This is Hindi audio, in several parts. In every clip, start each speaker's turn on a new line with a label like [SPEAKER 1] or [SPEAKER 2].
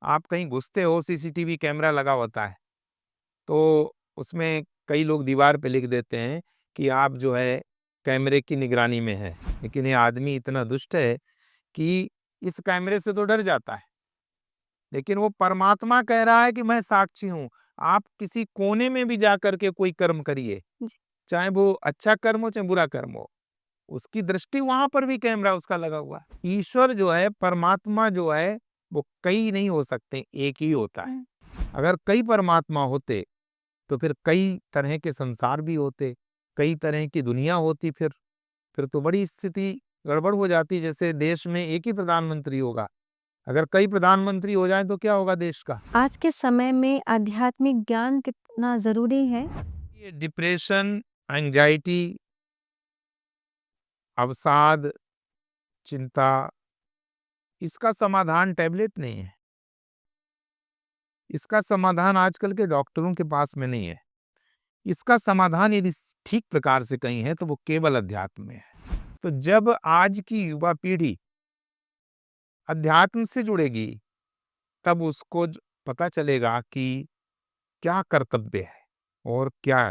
[SPEAKER 1] आप कहीं घुसते हो, सीसीटीवी कैमरा लगा होता है, तो उसमें कई लोग दीवार पे लिख देते हैं कि आप जो है कैमरे की निगरानी में हैं। लेकिन ये आदमी इतना दुष्ट है कि इस कैमरे से तो डर जाता है, लेकिन वो परमात्मा कह रहा है कि मैं साक्षी हूँ। आप किसी कोने में भी जाकर के कोई कर्म करिए,
[SPEAKER 2] जी।
[SPEAKER 1] चाहे वो अच्छा कर्म हो, चाहे बुरा कर्म हो, उसकी दृष्टि वहां पर भी कैमरा उसका लगा हुआ है। ईश्वर जो है, परमात्मा जो है, वो कई नहीं हो सकते, एक ही होता है।
[SPEAKER 2] हुँ।
[SPEAKER 1] अगर कई परमात्मा होते तो फिर कई तरह के संसार भी होते, कई तरह की दुनिया होती। फिर तो बड़ी स्थिति गड़बड़ हो जाती। जैसे देश में एक ही प्रधानमंत्री होगा, अगर कई प्रधानमंत्री हो जाएं तो क्या होगा देश का?
[SPEAKER 2] आज के समय में आध्यात्मिक ज्ञान कितना ज़रूरी है?
[SPEAKER 1] ये डिप्रेशन, एंजाइटी, अवसाद, चिंता, इसका समाधान टैबलेट नहीं है। इसका समाधान आजकल के डॉक्टरों के पास में नहीं है। इसका समाधान यदि ठीक प्रकार से कहीं है तो वो केवल अध्यात्म में है। तो जब आज की युवा पीढ़ी अध्यात्म से जुड़ेगी, तब उसको पता चलेगा कि क्या कर्तव्य है और क्या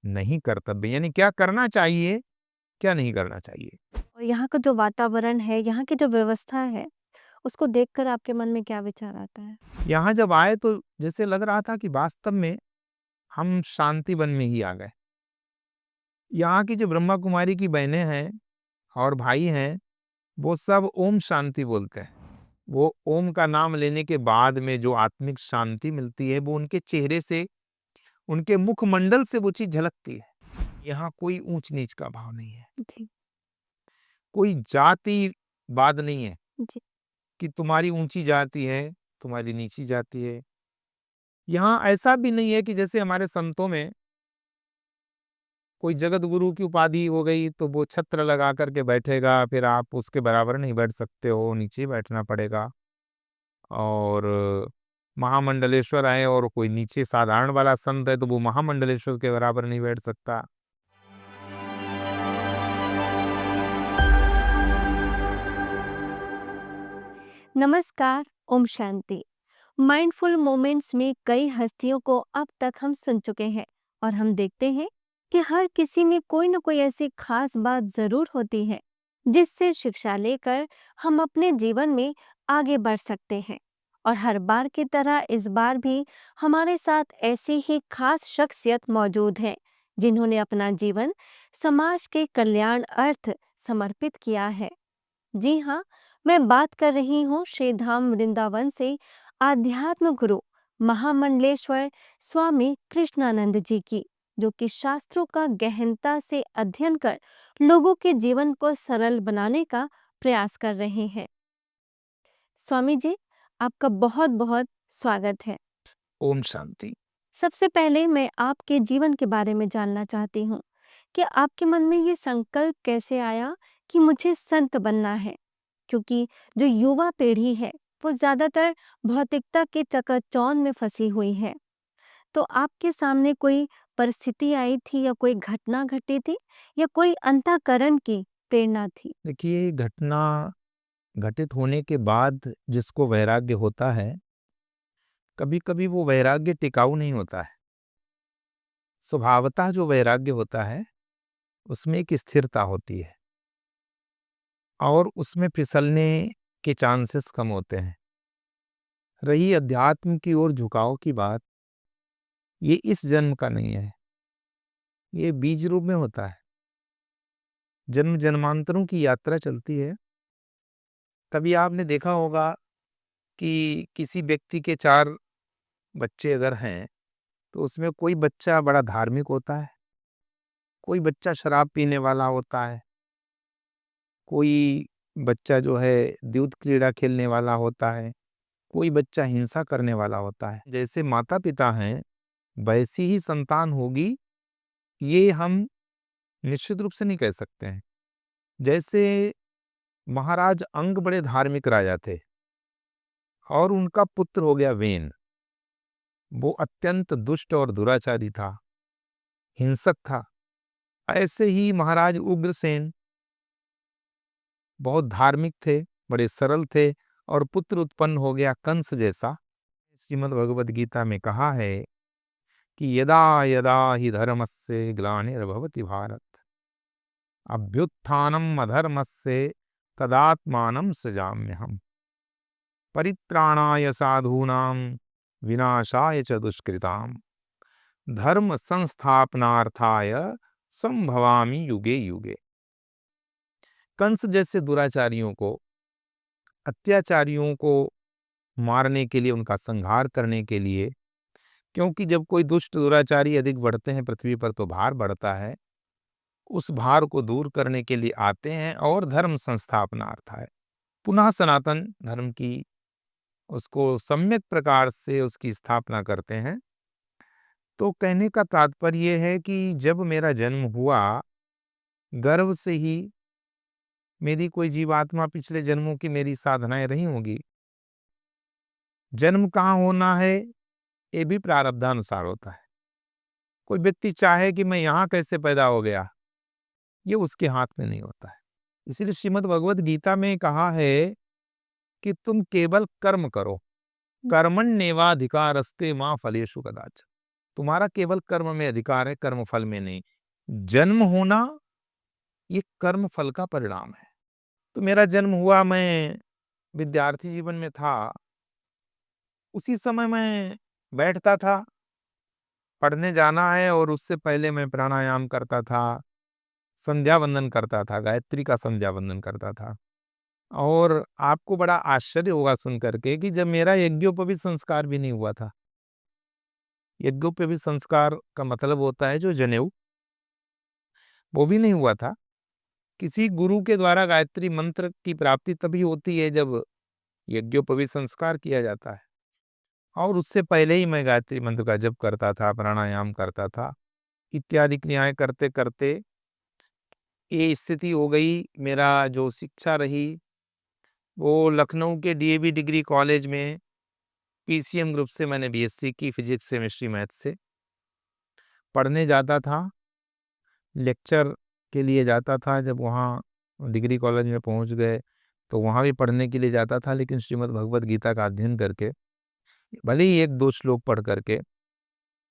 [SPEAKER 1] नहीं कर्तव्य, यानी क्या करना चाहिए, क्या नहीं करना चाहिए।
[SPEAKER 2] और यहाँ का जो वातावरण है, यहाँ की जो व्यवस्था है, उसको देखकर आपके मन में क्या विचार आता है?
[SPEAKER 1] यहाँ जब आए तो जैसे लग रहा था कि वास्तव में हम शांति वन में ही आ गए। यहाँ की जो ब्रह्मा कुमारी की बहनें हैं और भाई हैं, वो सब ओम शांति बोलते हैं। वो ओम का नाम लेने के बाद में जो आत्मिक शांति मिलती है, वो उनके चेहरे से, उनके मुखमंडल से वो चीज झलकती है। यहाँ कोई ऊंच नीच का भाव नहीं है,
[SPEAKER 2] जी,
[SPEAKER 1] कोई जातिवाद नहीं है
[SPEAKER 2] जी।
[SPEAKER 1] कि तुम्हारी ऊंची जाति है, तुम्हारी नीची जाति है। यहाँ ऐसा भी नहीं है कि जैसे हमारे संतों में कोई जगत गुरु की उपाधि हो गई तो वो छत्र लगा करके बैठेगा, फिर आप उसके बराबर नहीं बैठ सकते हो, नीचे बैठना पड़ेगा। और महामंडलेश्वर आए और कोई नीचे साधारण वाला संत है तो वो महामंडलेश्वर के बराबर नहीं बैठ सकता।
[SPEAKER 2] नमस्कार, ओम शांति। माइंडफुल मोमेंट्स में कई हस्तियों को अब तक हम सुन चुके हैं और हम देखते हैं कि हर किसी में कोई न कोई ऐसी खास बात ज़रूर होती है, जिससे शिक्षा लेकर हम अपने जीवन में आगे बढ़ सकते हैं। और हर बार की तरह इस बार भी हमारे साथ ऐसी ही खास शख्सियत मौजूद है, जिन्होंने अपना जीवन समाज के कल्याण अर्थ समर्पित किया है। जी हाँ, मैं बात कर रही हूँ श्री धाम वृंदावन से आध्यात्म गुरु महामंडलेश्वर स्वामी कृष्णानंद जी की, जो कि शास्त्रों का गहनता से अध्ययन कर लोगों के जीवन को सरल बनाने का प्रयास कर रहे हैं। स्वामी जी, आपका बहुत बहुत स्वागत है।
[SPEAKER 1] ओम शांति।
[SPEAKER 2] सबसे पहले मैं आपके जीवन के बारे में जानना चाहती हूँ कि आपके मन में ये संकल्प कैसे आया कि मुझे संत बनना है, क्योंकि जो युवा पीढ़ी है वो ज्यादातर भौतिकता के चकाचौंध में फंसी हुई है। तो आपके सामने कोई परिस्थिति आई थी या कोई घटना घटी थी या कोई अंतःकरण की प्रेरणा थी?
[SPEAKER 1] देखिए, घटना घटित होने के बाद जिसको वैराग्य होता है, कभी कभी वो वैराग्य टिकाऊ नहीं होता है। स्वभावतः जो वैराग्य होता है उसमें एक स्थिरता होती है और उसमें फिसलने के चांसेस कम होते हैं। रही अध्यात्म की ओर झुकाव की बात, ये इस जन्म का नहीं है, ये बीज रूप में होता है। जन्म जन्मांतरों की यात्रा चलती है। तभी आपने देखा होगा कि किसी व्यक्ति के 4 बच्चे अगर हैं तो उसमें कोई बच्चा बड़ा धार्मिक होता है, कोई बच्चा शराब पीने वाला होता है, कोई बच्चा जो है द्यूत क्रीड़ा खेलने वाला होता है, कोई बच्चा हिंसा करने वाला होता है। जैसे माता पिता हैं वैसी ही संतान होगी, ये हम निश्चित रूप से नहीं कह सकते हैं। जैसे महाराज अंग बड़े धार्मिक राजा थे और उनका पुत्र हो गया वेन, वो अत्यंत दुष्ट और दुराचारी था, हिंसक था। ऐसे ही महाराज उग्रसेन बहुत धार्मिक थे, बड़े सरल थे और पुत्र उत्पन्न हो गया कंस जैसा। श्रीमद् भगवद गीता में कहा है कि यदा यदा हि धर्मस्य ग्लानिर्भवति भारत अभ्युत्थानम् अधर्मस्य तदात्मानं सृजाम्यहम् परित्राणाय साधूनां विनाशाय च दुष्कृताम् धर्म संस्थापनार्थाय संभवामि युगे युगे। कंस जैसे दुराचारियों को, अत्याचारियों को मारने के लिए, उनका संहार करने के लिए, क्योंकि जब कोई दुष्ट दुराचारी अधिक बढ़ते हैं पृथ्वी पर तो भार बढ़ता है, उस भार को दूर करने के लिए आते हैं और धर्म संस्थापनार्थाय पुनः सनातन धर्म की उसको सम्यक प्रकार से उसकी स्थापना करते हैं। तो कहने का तात्पर्य है कि जब मेरा जन्म हुआ, गर्भ से ही मेरी कोई जीवात्मा पिछले जन्मों की मेरी साधनाएं रही होंगी। जन्म कहाँ होना है ये भी प्रारब्धानुसार होता है। कोई व्यक्ति चाहे कि मैं यहाँ कैसे पैदा हो गया, ये उसके हाथ में नहीं होता है। इसलिए श्रीमद् भगवद गीता में कहा है कि तुम केवल कर्म करो, कर्मण्येवाधिकारस्ते मां फलेषु कदाचन। तुम्हारा केवल कर्म में अधिकार है, कर्म फल में नहीं। जन्म होना ये कर्म फल का परिणाम है। तो मेरा जन्म हुआ, मैं विद्यार्थी जीवन में था, उसी समय मैं बैठता था, पढ़ने जाना है और उससे पहले मैं प्राणायाम करता था, संध्या वंदन करता था, गायत्री का संध्या वंदन करता था। और आपको बड़ा आश्चर्य होगा सुन करके कि जब मेरा यज्ञोपवीत संस्कार भी नहीं हुआ था। यज्ञोपवीत संस्कार का मतलब होता है जो जनेऊ, वो भी नहीं हुआ था। किसी गुरु के द्वारा गायत्री मंत्र की प्राप्ति तभी होती है जब यज्ञोपवीत संस्कार किया जाता है। और उससे पहले ही मैं गायत्री मंत्र का जप करता था, प्राणायाम करता था, इत्यादि क्रियाएं करते करते ये स्थिति हो गई। मेरा जो शिक्षा रही वो लखनऊ के डीएवी डिग्री कॉलेज में पीसीएम ग्रुप से मैंने बीएससी की, फिजिक्स केमिस्ट्री मैथ से। पढ़ने जाता था, लेक्चर के लिए जाता था। जब वहाँ डिग्री कॉलेज में पहुँच गए तो वहाँ भी पढ़ने के लिए जाता था, लेकिन श्रीमद् भगवद गीता का अध्ययन करके, भले ही एक दो श्लोक पढ़ करके,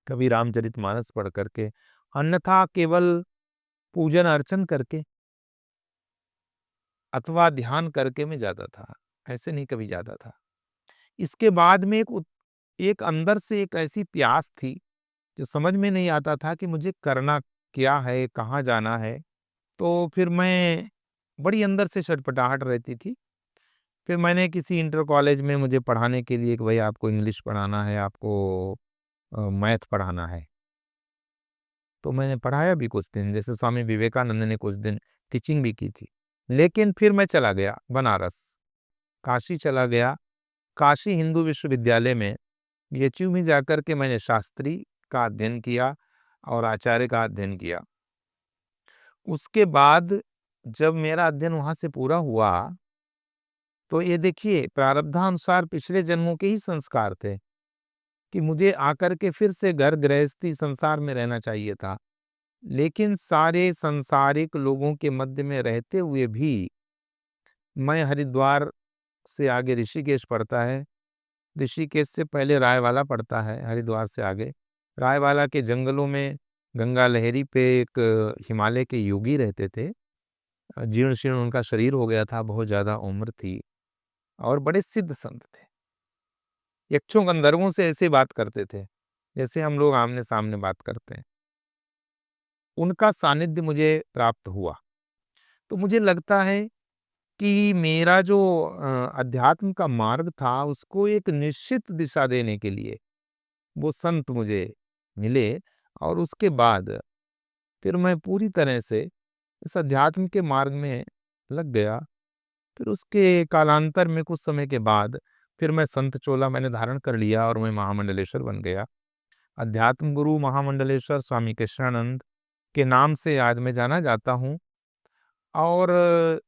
[SPEAKER 1] कभी रामचरितमानस पढ़ करके, अन्यथा केवल पूजन अर्चन करके अथवा ध्यान करके मैं जाता था, ऐसे नहीं कभी जाता था। इसके बाद में एक अंदर से एक ऐसी प्यास थी जो समझ में नहीं आता था कि मुझे करना क्या है, कहाँ जाना है। तो फिर मैं बड़ी अंदर से छटपटाहट रहती थी। फिर मैंने किसी इंटर कॉलेज में मुझे पढ़ाने के लिए कि भाई आपको इंग्लिश पढ़ाना है, आपको मैथ पढ़ाना है। तो मैंने पढ़ाया भी कुछ दिन, जैसे स्वामी विवेकानंद ने कुछ दिन टीचिंग भी की थी। लेकिन फिर मैं चला गया बनारस, काशी चला गया। काशी हिंदू विश्वविद्यालय में बीएचयू में जाकर के मैंने शास्त्री का अध्ययन किया और आचार्य का अध्ययन किया। उसके बाद जब मेरा अध्ययन वहाँ से पूरा हुआ तो ये देखिए प्रारब्धानुसार पिछले जन्मों के ही संस्कार थे कि मुझे आकर के फिर से घर गृहस्थी संसार में रहना चाहिए था। लेकिन सारे सांसारिक लोगों के मध्य में रहते हुए भी मैं हरिद्वार से आगे ऋषिकेश पड़ता है, ऋषिकेश से पहले रायवाला पड़ता है, हरिद्वार से आगे रायवाला के जंगलों में गंगा लहरी पे एक हिमालय के योगी रहते थे। जीर्ण शीर्ण उनका शरीर हो गया था, बहुत ज़्यादा उम्र थी और बड़े सिद्ध संत थे। यक्षों गंधर्वों से ऐसे बात करते थे जैसे हम लोग आमने सामने बात करते हैं। उनका सानिध्य मुझे प्राप्त हुआ तो मुझे लगता है कि मेरा जो अध्यात्म का मार्ग था उसको एक निश्चित दिशा देने के लिए वो संत मुझे मिले और उसके बाद फिर मैं पूरी तरह से इस अध्यात्म के मार्ग में लग गया। फिर उसके कालांतर में कुछ समय के बाद फिर मैं संत चोला मैंने धारण कर लिया और मैं महामंडलेश्वर बन गया। अध्यात्म गुरु महामंडलेश्वर स्वामी कृष्णानंद के नाम से आज मैं जाना जाता हूँ और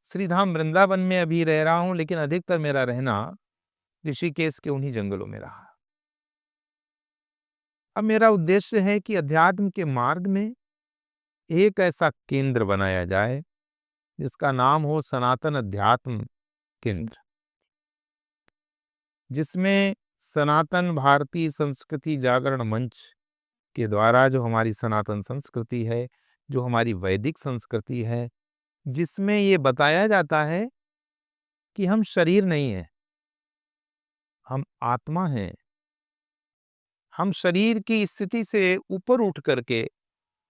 [SPEAKER 1] श्रीधाम वृंदावन में अभी रह रहा हूँ, लेकिन अधिकतर मेरा रहना ऋषिकेश के उन्हीं जंगलों में रहा। अब मेरा उद्देश्य है कि अध्यात्म के मार्ग में एक ऐसा केंद्र बनाया जाए जिसका नाम हो सनातन अध्यात्म केंद्र। जिसमें सनातन भारतीय संस्कृति जागरण मंच के द्वारा जो हमारी सनातन संस्कृति है, जो हमारी वैदिक संस्कृति है, जिसमें ये बताया जाता है कि हम शरीर नहीं हैं, हम आत्मा हैं। हम शरीर की स्थिति से ऊपर उठ करके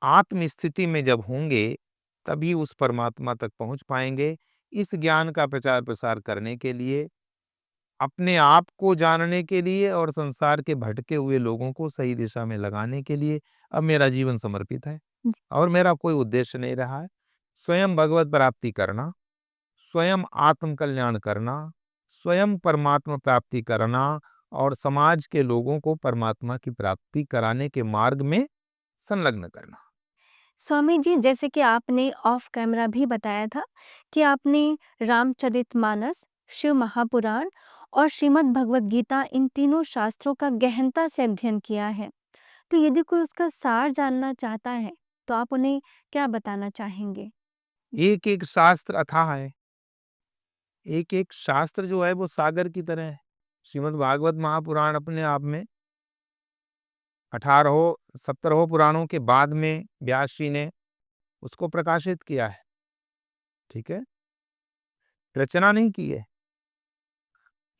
[SPEAKER 1] आत्म स्थिति में जब होंगे, तभी उस परमात्मा तक पहुंच पाएंगे। इस ज्ञान का प्रचार प्रसार करने के लिए, अपने आप को जानने के लिए और संसार के भटके हुए लोगों को सही दिशा में लगाने के लिए अब मेरा जीवन समर्पित है
[SPEAKER 2] जी।
[SPEAKER 1] और मेरा कोई उद्देश्य नहीं रहा है। स्वयं भगवत प्राप्ति करना, स्वयं आत्म कल्याण करना, स्वयं परमात्मा प्राप्ति करना और समाज के लोगों को परमात्मा की प्राप्ति कराने के मार्ग में संलग्न करना।
[SPEAKER 2] स्वामी जी, जैसे कि आपने ऑफ कैमरा भी बताया था कि आपने रामचरितमानस, शिव महापुराण और श्रीमद् भगवत गीता, इन तीनों शास्त्रों का गहनता से अध्ययन किया है। तो यदि कोई उसका सार जानना चाहता है, तो आप उन्हें क्या बताना चाहेंगे?
[SPEAKER 1] एक एक शास्त्र अथाह है, एक एक शास्त्र जो है वो सागर की तरह है। श्रीमद् भागवत महापुराण अपने आप में 18 17 पुराणों के बाद में व्यास जी ने उसको प्रकाशित किया है। ठीक है, रचना नहीं की है।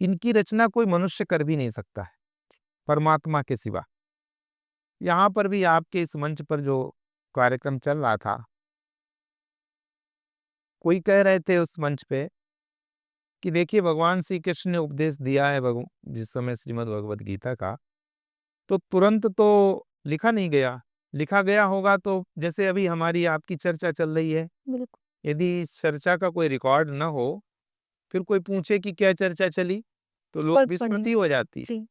[SPEAKER 1] इनकी रचना कोई मनुष्य कर भी नहीं सकता है परमात्मा के सिवा। यहाँ पर भी आपके इस मंच पर जो कार्यक्रम चल रहा था, कोई कह रहे थे उस मंच पे कि देखिए भगवान श्री कृष्ण ने उपदेश दिया है जिस समय श्रीमद् भगवत गीता का, तो तुरंत तो लिखा नहीं गया। लिखा गया होगा तो जैसे अभी हमारी आपकी चर्चा चल रही है,
[SPEAKER 2] बिल्कुल।
[SPEAKER 1] यदि इस चर्चा का कोई रिकॉर्ड न हो, फिर कोई पूछे कि क्या चर्चा चली, तो लोग
[SPEAKER 2] कल्पना।
[SPEAKER 1] विस्मृति हो जाती है।
[SPEAKER 2] जी।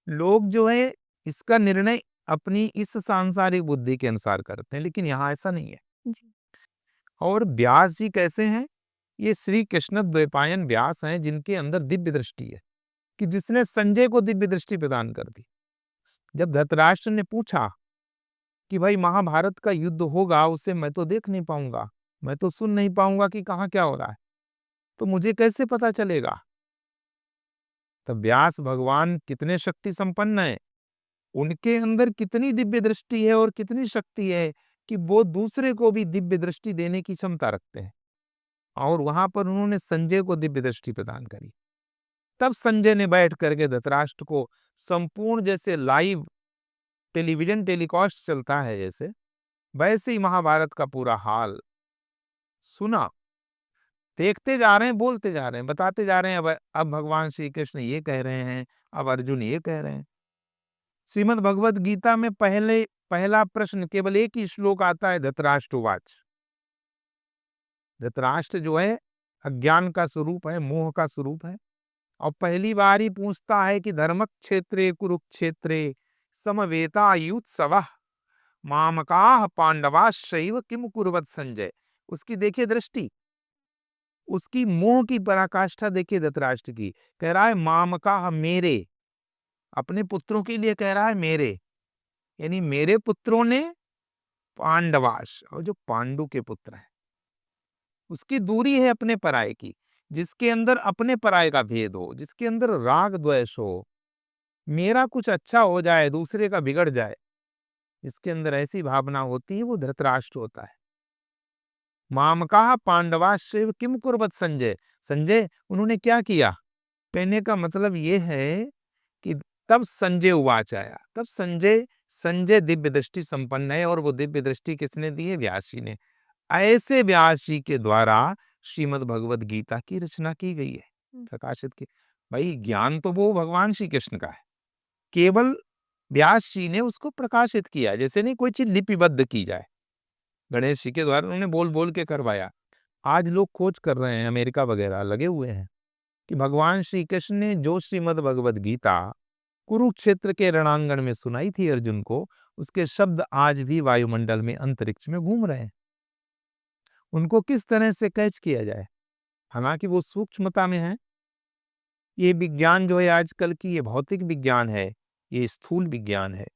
[SPEAKER 1] लोग जो है इसका निर्णय अपनी इस सांसारिक बुद्धि के अनुसार करते हैं, लेकिन यहाँ ऐसा नहीं है।
[SPEAKER 2] जी।
[SPEAKER 1] और व्यास जी कैसे हैं? ये श्री कृष्ण द्वैपायन व्यास हैं, जिनके अंदर दिव्य दृष्टि है, कि जिसने संजय को दिव्य दृष्टि प्रदान कर दी। जब धृतराष्ट्र ने पूछा कि भाई महाभारत का युद्ध होगा, उसे मैं तो देख नहीं पाऊंगा, मैं तो सुन नहीं पाऊंगा कि कहाँ क्या हो रहा है, तो मुझे कैसे पता चलेगा? तब व्यास भगवान कितने शक्ति संपन्न है, उनके अंदर कितनी दिव्य दृष्टि है और कितनी शक्ति है कि वो दूसरे को भी दिव्य दृष्टि देने की क्षमता रखते हैं। और वहां पर उन्होंने संजय को दिव्य दृष्टि प्रदान करी। तब संजय ने बैठ करके धृतराष्ट्र को संपूर्ण, जैसे लाइव टेलीविजन टेलीकास्ट चलता है जैसे, वैसे ही महाभारत का पूरा हाल सुना। देखते जा रहे हैं, बोलते जा रहे हैं, बताते जा रहे हैं। अब भगवान श्री कृष्ण ये कह रहे हैं, अब अर्जुन ये कह रहे हैं। श्रीमद् भगवत गीता में पहला प्रश्न केवल एक ही श्लोक आता है, धृतराष्ट्रवाच। धृतराष्ट्र जो है अज्ञान का स्वरूप है, मोह का स्वरूप है, और पहली बार ही पूछता है कि धर्म क्षेत्रे कुरुक्षेत्रे समवेतायुत्सवः मामकाः पांडवाश्चैव किम कुर्वत संजय। उसकी देखिए दृष्टि, उसकी मोह की पराकाष्ठा देखिए धृतराष्ट्र की। कह रहा है मामकाः, मेरे, अपने पुत्रों के लिए कह रहा है मेरे, यानी मेरे पुत्रों ने पांडवाश, और जो पांडु के पुत्र हैं, उसकी दूरी है अपने पराये की। जिसके अंदर अपने पराये का भेद हो, जिसके अंदर राग द्वेष हो, मेरा कुछ अच्छा हो जाए दूसरे का बिगड़ जाए, इसके अंदर ऐसी भावना होती है, वो धृतराष्ट्र होता है। मामकाः पांडवाश्चैव किम कुर्वत संजय। संजय उन्होंने क्या किया, कहने का मतलब ये है कि तब संजय उवाच आया। तब संजय दिव्य दृष्टि संपन्न है, और वो दिव्य दृष्टि किसने दी है? व्यास जी ने। ऐसे व्यास जी के द्वारा श्रीमद् भगवत गीता की रचना की गई है, प्रकाशित की। भाई ज्ञान तो वो भगवान श्री कृष्ण का है, केवल व्यास जी ने उसको प्रकाशित किया। जैसे नहीं कोई चीज लिपिबद्ध की जाए, गणेश जी के द्वारा उन्होंने बोल बोल के करवाया। आज लोग खोज कर रहे हैं, अमेरिका वगैरह लगे हुए हैं, कि भगवान श्री कृष्ण ने जो श्रीमद् भगवत गीता कुरुक्षेत्र के रणांगण में सुनाई थी अर्जुन को, उसके शब्द आज भी वायुमंडल में, अंतरिक्ष में घूम रहे हैं। उनको किस तरह से कैच किया जाए, हालांकि वो सूक्ष्मता में है। ये विज्ञान जो है आजकल की, ये भौतिक विज्ञान है, ये स्थूल विज्ञान है,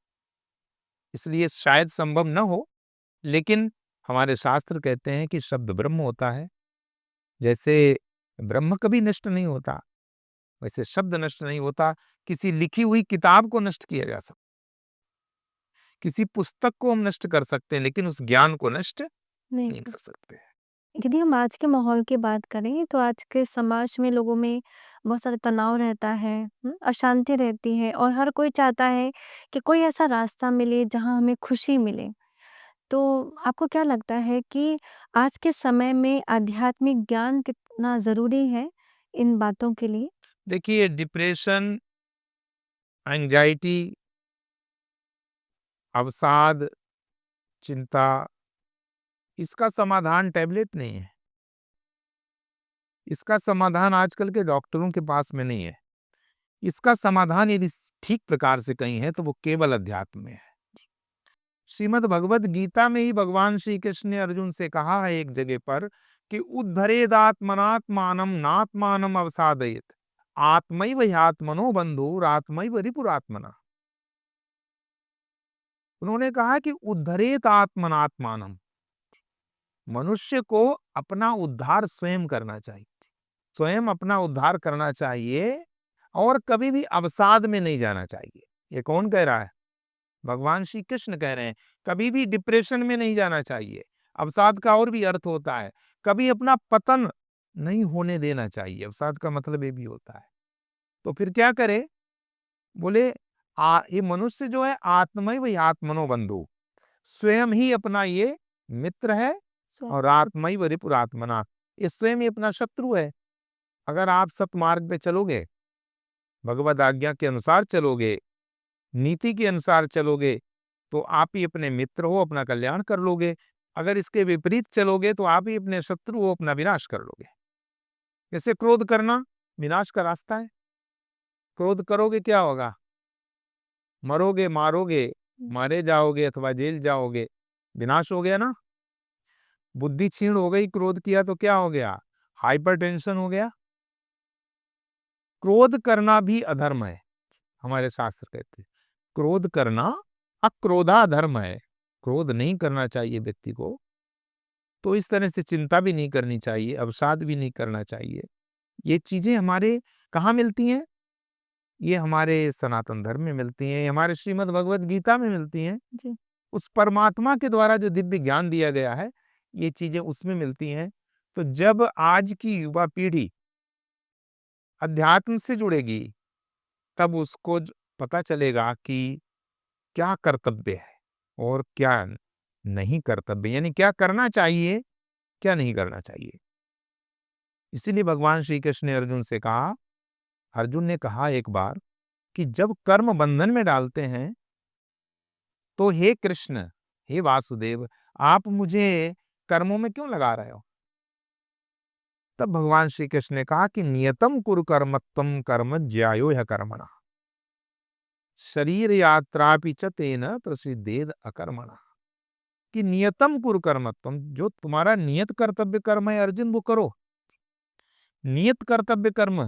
[SPEAKER 1] इसलिए शायद संभव न हो। लेकिन हमारे शास्त्र कहते हैं कि शब्द ब्रह्म होता है। जैसे ब्रह्म कभी नष्ट नहीं होता, वैसे शब्द नष्ट नहीं होता, किसी लिखी हुई किताब को नष्ट किया जा सकता, किसी पुस्तक को हम नष्ट कर सकते हैं, लेकिन उस ज्ञान को नष्ट
[SPEAKER 2] नहीं
[SPEAKER 1] नहीं
[SPEAKER 2] कर
[SPEAKER 1] कर सकते।
[SPEAKER 2] यदि हम आज के माहौल की बात करें तो आज के समाज में लोगों में बहुत सारा तनाव रहता है, अशांति रहती है और हर कोई चाहता है कि कोई ऐसा रास्ता मिले जहाँ हमें खुशी मिले। तो आपको क्या लगता है कि आज के समय में आध्यात्मिक ज्ञान कितना ज़रूरी है इन बातों के लिए?
[SPEAKER 1] देखिए, डिप्रेशन, एंजाइटी, अवसाद, चिंता, इसका समाधान टैबलेट नहीं है। इसका समाधान आजकल के डॉक्टरों के पास में नहीं है। इसका समाधान यदि ठीक प्रकार से कहीं है तो वो केवल अध्यात्म में है। श्रीमद् भगवद गीता में ही भगवान श्री कृष्ण ने अर्जुन से कहा है एक जगह पर कि उद्धरेदात्मनात्मानं नात्मानं अवसादयेत, आत्मैव ह्यात्मनो बंधुरात्मैव रिपुरात्मना। उन्होंने कहा कि उद्धरेत आत्मनात्मानं, मनुष्य को अपना उद्धार स्वयं करना चाहिए, स्वयं अपना उद्धार करना चाहिए और कभी भी अवसाद में नहीं जाना चाहिए। ये कौन कह रहा है? भगवान श्री कृष्ण कह रहे हैं। कभी भी डिप्रेशन में नहीं जाना चाहिए। अवसाद का और भी अर्थ होता है, कभी अपना पतन नहीं होने देना चाहिए। अवसाद का मतलब ये भी होता है। तो फिर क्या करे? बोले ये मनुष्य जो है आत्मैव आत्मनो बंधु, स्वयं ही अपना ये मित्र है और आत्मैव रिपुरात्मना, ये स्वयं ही अपना शत्रु है। अगर आप सतमार्ग पे चलोगे, भगवद आज्ञा के अनुसार चलोगे, नीति के अनुसार चलोगे, तो आप ही अपने मित्र हो, अपना कल्याण कर लोगे। अगर इसके विपरीत चलोगे तो आप ही अपने शत्रु हो, अपना विनाश कर लोगे। जैसे क्रोध करना विनाश का रास्ता है। क्रोध करोगे क्या होगा? मरोगे, मारोगे, मारे जाओगे अथवा जेल जाओगे, विनाश हो गया ना। बुद्धि क्षीण हो गई, क्रोध किया तो क्या हो गया? हाइपरटेंशन हो गया। क्रोध करना भी अधर्म है, हमारे शास्त्र कहते हैं। क्रोध करना अक्रोधा धर्म है। क्रोध नहीं करना चाहिए व्यक्ति को। तो इस तरह से चिंता भी नहीं करनी चाहिए, अवसाद भी नहीं करना चाहिए। ये चीजें हमारे कहाँ मिलती हैं? ये हमारे सनातन धर्म में मिलती हैं, हमारे श्रीमद् भगवद गीता में मिलती हैं।
[SPEAKER 2] जी।
[SPEAKER 1] उस परमात्मा के द्वारा जो दिव्य ज्ञान दिया गया है, ये चीजें उसमें मिलती हैं। तो जब आज की युवा पीढ़ी अध्यात्म से जुड़ेगी, तब उसको पता चलेगा कि क्या कर्तव्य है और क्या नहीं कर्तव्य, यानी क्या करना चाहिए, क्या नहीं करना चाहिए। इसीलिए भगवान श्री कृष्ण ने अर्जुन से कहा, अर्जुन ने कहा एक बार कि जब कर्म बंधन में डालते हैं तो हे कृष्ण, हे वासुदेव, आप मुझे कर्मों में क्यों लगा रहे हो? तब भगवान श्री कृष्ण ने कहा कि नियतम कुरु कर्मत्वम कर्म ज्यायो ह्य कर्मणा, शरीर यात्रापि च तेन प्रसिद्धेद अकर्मणा। कि नियतम कुरु कर्मत्वम, जो तुम्हारा नियत कर्तव्य कर्म है अर्जुन, वो करो। नियत कर्तव्य कर्म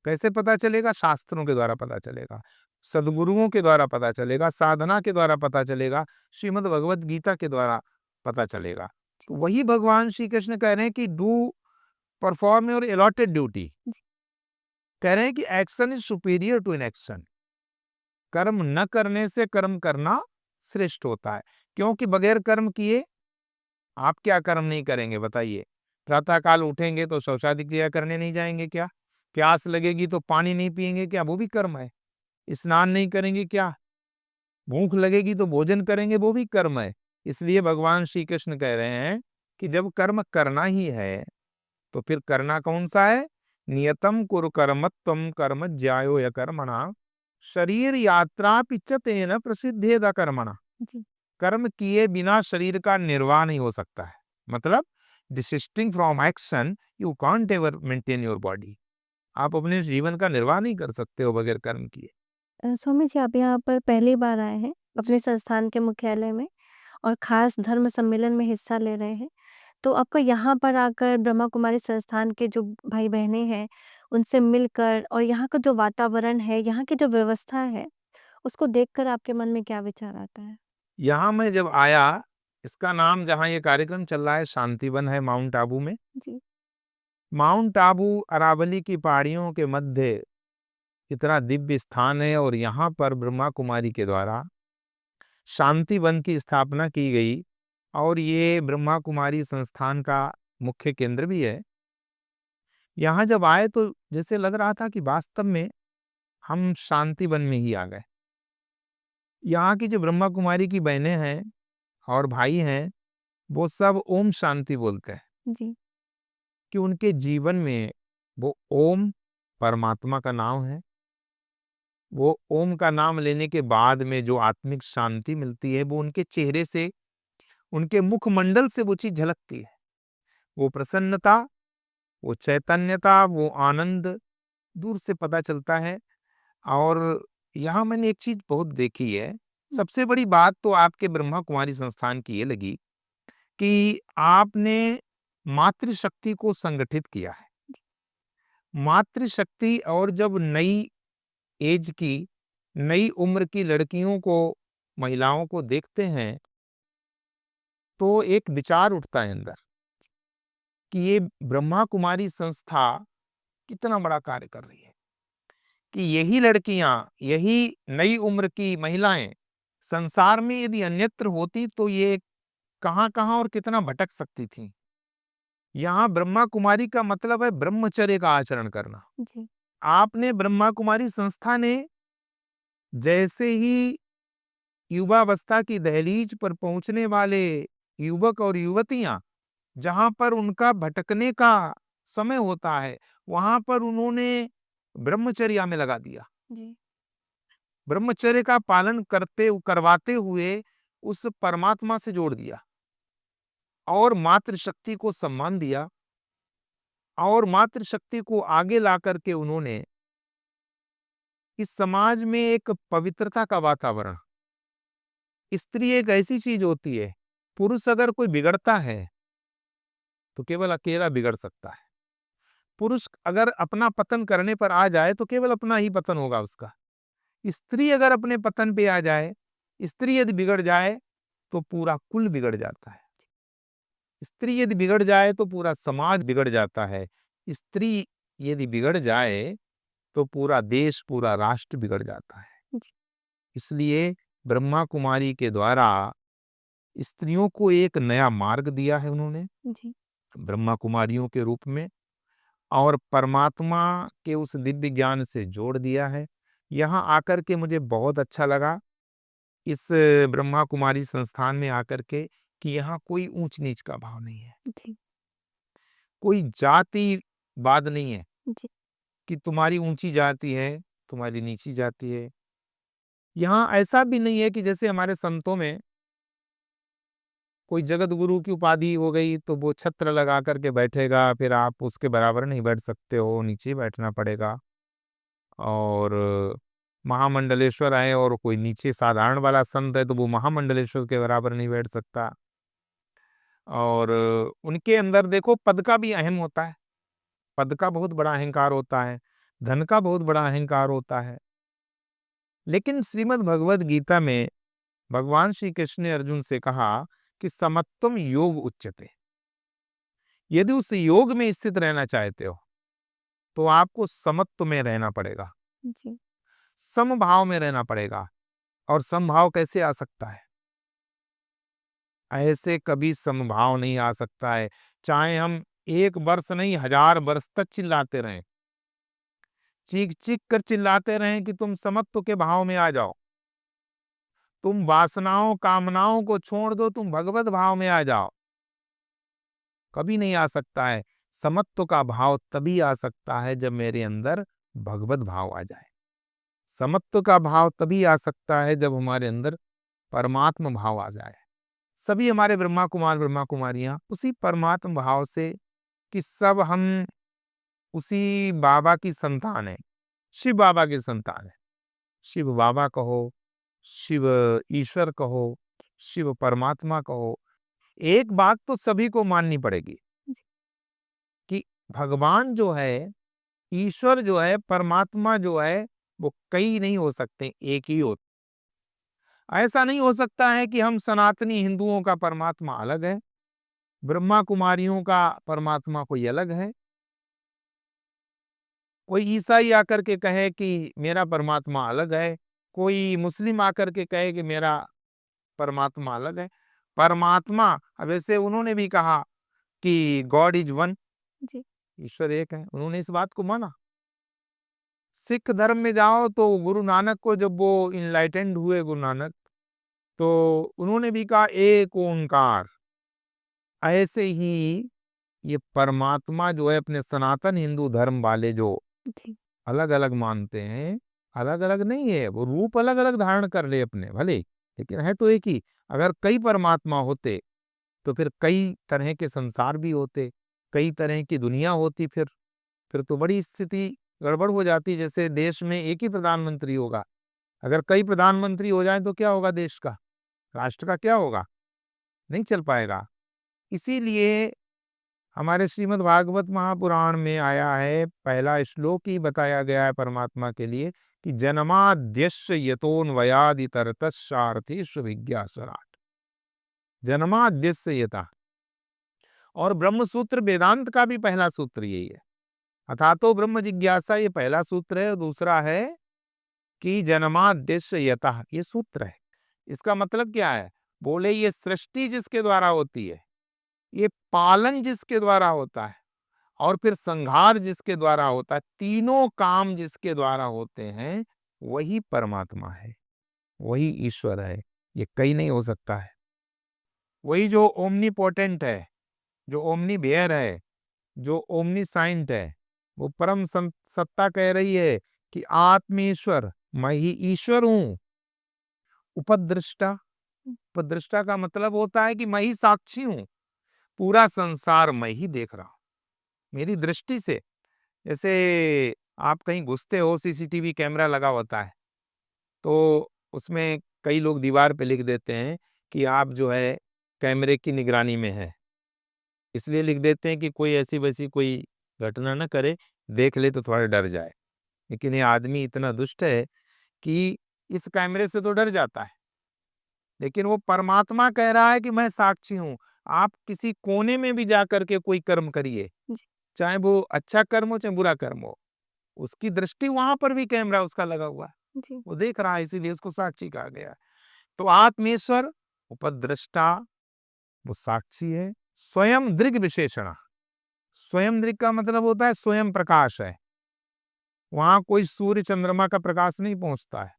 [SPEAKER 1] कैसे पता चलेगा? शास्त्रों के द्वारा पता चलेगा, सदगुरुओं के द्वारा पता चलेगा, साधना के द्वारा पता चलेगा, श्रीमद् भगवद गीता के द्वारा पता चलेगा। तो वही भगवान श्री कृष्ण कह रहे हैं कि do perform your allotted duty. कह रहे हैं कि action is superior to inaction. कर्म न करने से कर्म करना श्रेष्ठ होता है, क्योंकि बगैर कर्म किए आप क्या कर्म नहीं करेंगे बताइए? प्रातःकाल उठेंगे तो शौचादि क्रिया करने नहीं जाएंगे क्या? प्यास लगेगी तो पानी नहीं पिएंगे क्या? वो भी कर्म है। स्नान नहीं करेंगे क्या? भूख लगेगी तो भोजन करेंगे, वो भी कर्म है। इसलिए भगवान श्री कृष्ण कह रहे हैं कि जब कर्म करना ही है तो फिर करना कौन सा है? नियतम कुरु कर्मत्वम कर्म ज्यायो ह्य कर्मणा, शरीर यात्रा पिचतेन प्रसिद्धेद कर्मणा।
[SPEAKER 2] जी।
[SPEAKER 1] कर्म किए बिना शरीर का निर्वाह नहीं हो सकता है। मतलब desisting from action you can't ever maintain your body. आप अपने जीवन का निर्वाह नहीं कर सकते हो बगैर कर्म किए।
[SPEAKER 2] स्वामी जी, आप यहाँ पर पहली बार आए हैं अपने संस्थान के मुख्यालय में और खास धर्म सम्मेलन में हिस्सा ले रहे हैं। तो आपको यहाँ पर आकर ब्रह्मा कुमारी संस्थान के जो भाई-बहनें हैं, उनसे मिलकर और यहाँ का जो वातावरण है, यहाँ की जो व्यवस्था है, उसको देखकर आपके मन में क्या विचार आता है?
[SPEAKER 1] यहाँ मैं जब आया, इसका नाम, जहाँ ये कार्यक्रम चल रहा है, शांतिवन है माउंट आबू में।
[SPEAKER 2] जी।
[SPEAKER 1] माउंट आबू अरावली की पहाड़ियों के मध्य इतना दिव्य स्थान है और यहाँ पर ब्रह्मा कुमारी के द्वारा शांति वन की स्थापना की गई और ये ब्रह्मा कुमारी संस्थान का मुख्य केंद्र भी है। यहाँ जब आए तो जैसे लग रहा था कि वास्तव में हम शांति वन में ही आ गए। यहाँ की जो ब्रह्मा कुमारी की बहनें हैं और भाई हैं, वो सब ओम शांति बोलते हैं
[SPEAKER 2] जी।
[SPEAKER 1] कि उनके जीवन में वो ओम परमात्मा का नाम है। वो ओम का नाम लेने के बाद में जो आत्मिक शांति मिलती है वो उनके चेहरे से, उनके मुखमंडल से वो चीज झलकती है। वो प्रसन्नता, वो चैतन्यता, वो आनंद दूर से पता चलता है। और यहाँ मैंने एक चीज बहुत देखी है। सबसे बड़ी बात तो आपके ब्रह्मा कुमारी संस्थान की ये लगी कि आपने मातृशक्ति को संगठित किया है। मातृशक्ति, और जब नई एज की, नई उम्र की लड़कियों को, महिलाओं को देखते हैं तो एक विचार उठता है अंदर कि ये ब्रह्मा कुमारी संस्था कितना बड़ा कार्य कर रही है कि यही लड़कियां, यही नई उम्र की महिलाएं संसार में यदि अन्यत्र होती तो ये कहां कहां और कितना भटक सकती थी। यहाँ ब्रह्मा कुमारी का मतलब है ब्रह्मचर्य का आचरण करना।
[SPEAKER 2] जी।
[SPEAKER 1] आपने ब्रह्मा कुमारी संस्था ने जैसे ही युवावस्था की दहलीज पर पहुंचने वाले युवक और युवतियां, जहां पर उनका भटकने का समय होता है, वहां पर उन्होंने ब्रह्मचर्या में लगा दिया।
[SPEAKER 2] जी।
[SPEAKER 1] ब्रह्मचर्य का पालन करवाते हुए उस परमात्मा से जोड़ दिया और मातृशक्ति को सम्मान दिया और मातृशक्ति को आगे ला करके उन्होंने इस समाज में एक पवित्रता का वातावरण। स्त्री एक ऐसी चीज होती है, पुरुष अगर कोई बिगड़ता है तो केवल अकेला बिगड़ सकता है। पुरुष अगर अपना पतन करने पर आ जाए तो केवल अपना ही पतन होगा उसका। स्त्री अगर अपने पतन पे आ जाए, स्त्री यदि बिगड़ जाए तो पूरा कुल बिगड़ जाता है। स्त्री यदि बिगड़ जाए तो पूरा समाज बिगड़ जाता है। स्त्री यदि बिगड़ जाए तो पूरा देश, पूरा राष्ट्र बिगड़ जाता है।
[SPEAKER 2] जी।
[SPEAKER 1] इसलिए ब्रह्मा कुमारी के द्वारा स्त्रियों को एक नया मार्ग दिया है उन्होंने,
[SPEAKER 2] जी।
[SPEAKER 1] ब्रह्मा कुमारियों के रूप में, और परमात्मा के उस दिव्य ज्ञान से जोड़ दिया है। यहाँ आकर के मुझे बहुत अच्छा लगा इस ब्रह्मा कुमारी संस्थान में आकर के कि यहाँ कोई ऊंच नीच का भाव नहीं है,
[SPEAKER 2] जी।
[SPEAKER 1] कोई जातिवाद नहीं है
[SPEAKER 2] जी।
[SPEAKER 1] कि तुम्हारी ऊंची जाति है, तुम्हारी नीची जाति है। यहाँ ऐसा भी नहीं है कि जैसे हमारे संतों में कोई जगत गुरु की उपाधि हो गई तो वो छत्र लगा करके बैठेगा, फिर आप उसके बराबर नहीं बैठ सकते हो, नीचे बैठना पड़ेगा। और महामंडलेश्वर आए और कोई नीचे साधारण वाला संत है तो वो महामंडलेश्वर के बराबर नहीं बैठ सकता। और उनके अंदर देखो पद का भी अहम होता है, पद का बहुत बड़ा अहंकार होता है, धन का बहुत बड़ा अहंकार होता है। लेकिन श्रीमद् भगवद गीता में भगवान श्री कृष्ण ने अर्जुन से कहा कि समत्वम योग उच्यते। यदि उस योग में स्थित रहना चाहते हो तो आपको समत्व में रहना पड़ेगा,
[SPEAKER 2] जी।
[SPEAKER 1] समभाव में रहना पड़ेगा। और समभाव कैसे आ सकता है? ऐसे कभी समभाव नहीं आ सकता है, चाहे हम 1 वर्ष नहीं 1000 वर्ष तक चिल्लाते रहें, चीख चीख कर चिल्लाते रहें कि तुम समत्व के भाव में आ जाओ, तुम वासनाओं कामनाओं को छोड़ दो, तुम भगवत भाव में आ जाओ, कभी नहीं आ सकता है। समत्व का भाव तभी आ सकता है जब मेरे अंदर भगवत भाव आ जाए। समत्व का भाव तभी आ सकता है जब हमारे अंदर परमात्म भाव आ जाए। सभी हमारे ब्रह्मा कुमार ब्रह्मा कुमारियां उसी परमात्म भाव से कि सब हम उसी बाबा की संतान है, शिव बाबा की संतान है। शिव बाबा कहो, शिव ईश्वर कहो, शिव परमात्मा कहो, एक बात तो सभी को माननी पड़ेगी
[SPEAKER 2] जी।
[SPEAKER 1] कि भगवान जो है, ईश्वर जो है, परमात्मा जो है, वो कई नहीं हो सकते, एक ही होता। ऐसा नहीं हो सकता है कि हम सनातनी हिंदुओं का परमात्मा अलग है, ब्रह्मा कुमारियों का परमात्मा कोई अलग है। कोई ईसाई आकर के कहे कि मेरा परमात्मा अलग है, कोई मुस्लिम आकर के कहे कि मेरा परमात्मा अलग है। परमात्मा, अब ऐसे उन्होंने भी कहा कि गॉड इज वन,
[SPEAKER 2] जी।
[SPEAKER 1] ईश्वर एक है, उन्होंने इस बात को माना। सिख धर्म में जाओ तो गुरु नानक को, जब वो इनलाइटेंड हुए गुरु नानक, तो उन्होंने भी कहा एक ओंकार। ऐसे ही ये परमात्मा जो है, अपने सनातन हिंदू धर्म वाले जो
[SPEAKER 2] जी।
[SPEAKER 1] अलग अलग मानते हैं, अलग अलग नहीं है, वो रूप अलग अलग धारण कर ले अपने भले, लेकिन है तो एक ही। अगर कई परमात्मा होते तो फिर कई तरह के संसार भी होते, कई तरह की दुनिया होती, फिर तो बड़ी स्थिति गड़बड़ हो जाती। जैसे देश में एक ही प्रधानमंत्री होगा, अगर कई प्रधानमंत्री हो जाएं तो क्या होगा, देश का, राष्ट्र का क्या होगा, नहीं चल पाएगा। इसीलिए हमारे श्रीमद् भागवत महापुराण में आया है, पहला श्लोक ही बताया गया है परमात्मा के लिए कि जन्माद्यस्य यतोन्वयादितरतश्चार्थेषु विज्ञासराट। जन्माद्यस्य यतः, और ब्रह्म सूत्र वेदांत का भी पहला सूत्र यही है। अथातो ब्रह्म जिज्ञासा, ये पहला सूत्र है। और दूसरा है कि जन्माद्यस्य यतः, ये सूत्र है। इसका मतलब क्या है? बोले ये सृष्टि जिसके द्वारा होती है, ये पालन जिसके द्वारा होता है, और फिर संहार जिसके द्वारा होता है, तीनों काम जिसके द्वारा होते हैं, वही परमात्मा है, वही ईश्वर है। ये कहीं नहीं हो सकता है। वही जो ओमनीपोटेंट है, जो ओमनीवेयर है, जो ओमनीसाइंट है, वो परम सत्ता कह रही है कि आत्मेश्वर, मैं ही ईश्वर हूं। उपद्रष्टा, उपद्रष्टा का मतलब होता है कि मैं ही साक्षी हूं, पूरा संसार मैं ही देख रहा हूं मेरी दृष्टि से। जैसे आप कहीं घुसते हो, सीसीटीवी कैमरा लगा होता है, तो उसमें कई लोग दीवार पे लिख देते हैं कि आप जो है कैमरे की निगरानी में है, इसलिए लिख देते हैं कि कोई ऐसी वैसी कोई घटना न करे, देख ले तो थोड़ा डर जाए। लेकिन ये आदमी इतना दुष्ट है कि इस कैमरे से तो डर जाता है, लेकिन वो परमात्मा कह रहा है कि मैं साक्षी हूं। आप किसी कोने में भी जाकर के कोई कर्म करिए,
[SPEAKER 2] जी।
[SPEAKER 1] चाहे वो अच्छा कर्म हो चाहे बुरा कर्म हो, उसकी दृष्टि वहां पर भी कैमरा उसका लगा हुआ है,
[SPEAKER 2] जी।
[SPEAKER 1] वो देख रहा है, इसीलिए उसको साक्षी कहा गया है। तो आत्मेश्वर, उपद्रष्टा, वो साक्षी है। स्वयं दृग विशेषण, स्वयं दृग का मतलब होता है स्वयं प्रकाश है, वहां कोई सूर्य चंद्रमा का प्रकाश नहीं पहुंचता है,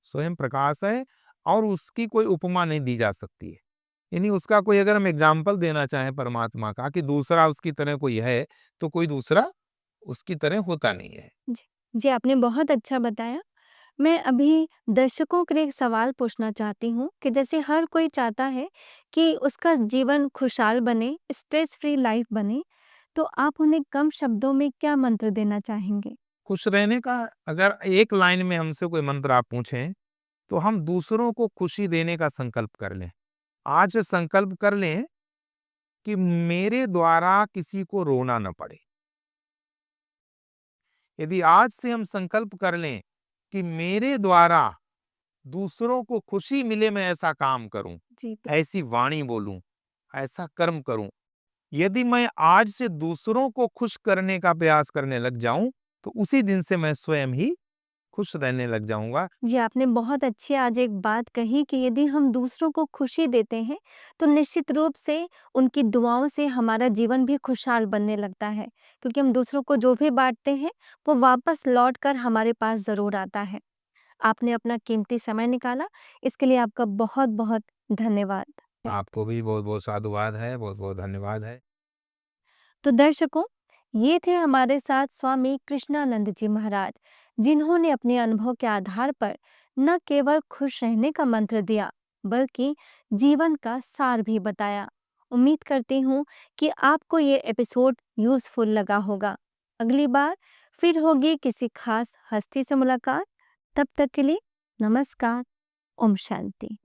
[SPEAKER 1] स्वयं प्रकाश है, और उसकी कोई उपमा नहीं दी जा सकती है। यानी उसका कोई, अगर हम एग्जाम्पल देना चाहें परमात्मा का कि दूसरा उसकी तरह कोई है, तो कोई दूसरा उसकी तरह होता नहीं है।
[SPEAKER 2] जी। जी, आपने बहुत अच्छा बताया। मैं अभी दर्शकों के लिए एक सवाल पूछना चाहती हूँ कि जैसे हर कोई चाहता है कि उसका जीवन खुशहाल बने, स्ट्रेस फ्री लाइफ बने, तो आप उन्हें कम शब्दों में क्या मंत्र देना चाहेंगे?
[SPEAKER 1] खुश रहने का, अगर एक लाइन में हमसे कोई मंत्र आप पूछें, तो हम दूसरों को खुशी देने का संकल्प कर लें। आज से संकल्प कर लें कि मेरे द्वारा किसी को रोना न पड़े। यदि आज से हम संकल्प कर लें कि मेरे द्वारा दूसरों को खुशी मिले, मैं ऐसा काम करूं,
[SPEAKER 2] जी।
[SPEAKER 1] ऐसी वाणी बोलूं, ऐसा कर्म करूं, यदि मैं आज से दूसरों को खुश करने का प्रयास करने लग जाऊं, तो उसी दिन से मैं स्वयं ही खुश रहने लग जाऊंगा।
[SPEAKER 2] जी, आपने बहुत अच्छी आज एक बात कही कि यदि हम दूसरों को खुशी देते हैं, तो निश्चित रूप से उनकी दुआओं से हमारा जीवन भी खुशहाल बनने लगता है। क्योंकि हम दूसरों को जो भी बाँटते हैं, वो वापस लौट कर हमारे पास ज़रूर आता है। आपने अपना कीमती समय निकाला, इसके लिए आपका बहुत-बहुत धन्यवाद।
[SPEAKER 1] आपको भी बहुत बहुत साधुवाद है, बहुत बहुत धन्यवाद है।
[SPEAKER 2] तो दर्शकों, ये थे हमारे साथ स्वामी कृष्णानंद जी महाराज, जिन्होंने अपने अनुभव के आधार पर न केवल खुश रहने का मंत्र दिया, बल्कि जीवन का सार भी बताया। उम्मीद करती हूँ कि आपको ये एपिसोड यूजफुल लगा होगा। अगली बार फिर होगी किसी खास हस्ती से मुलाकात। तब तक के लिए नमस्कार। ओम शांति।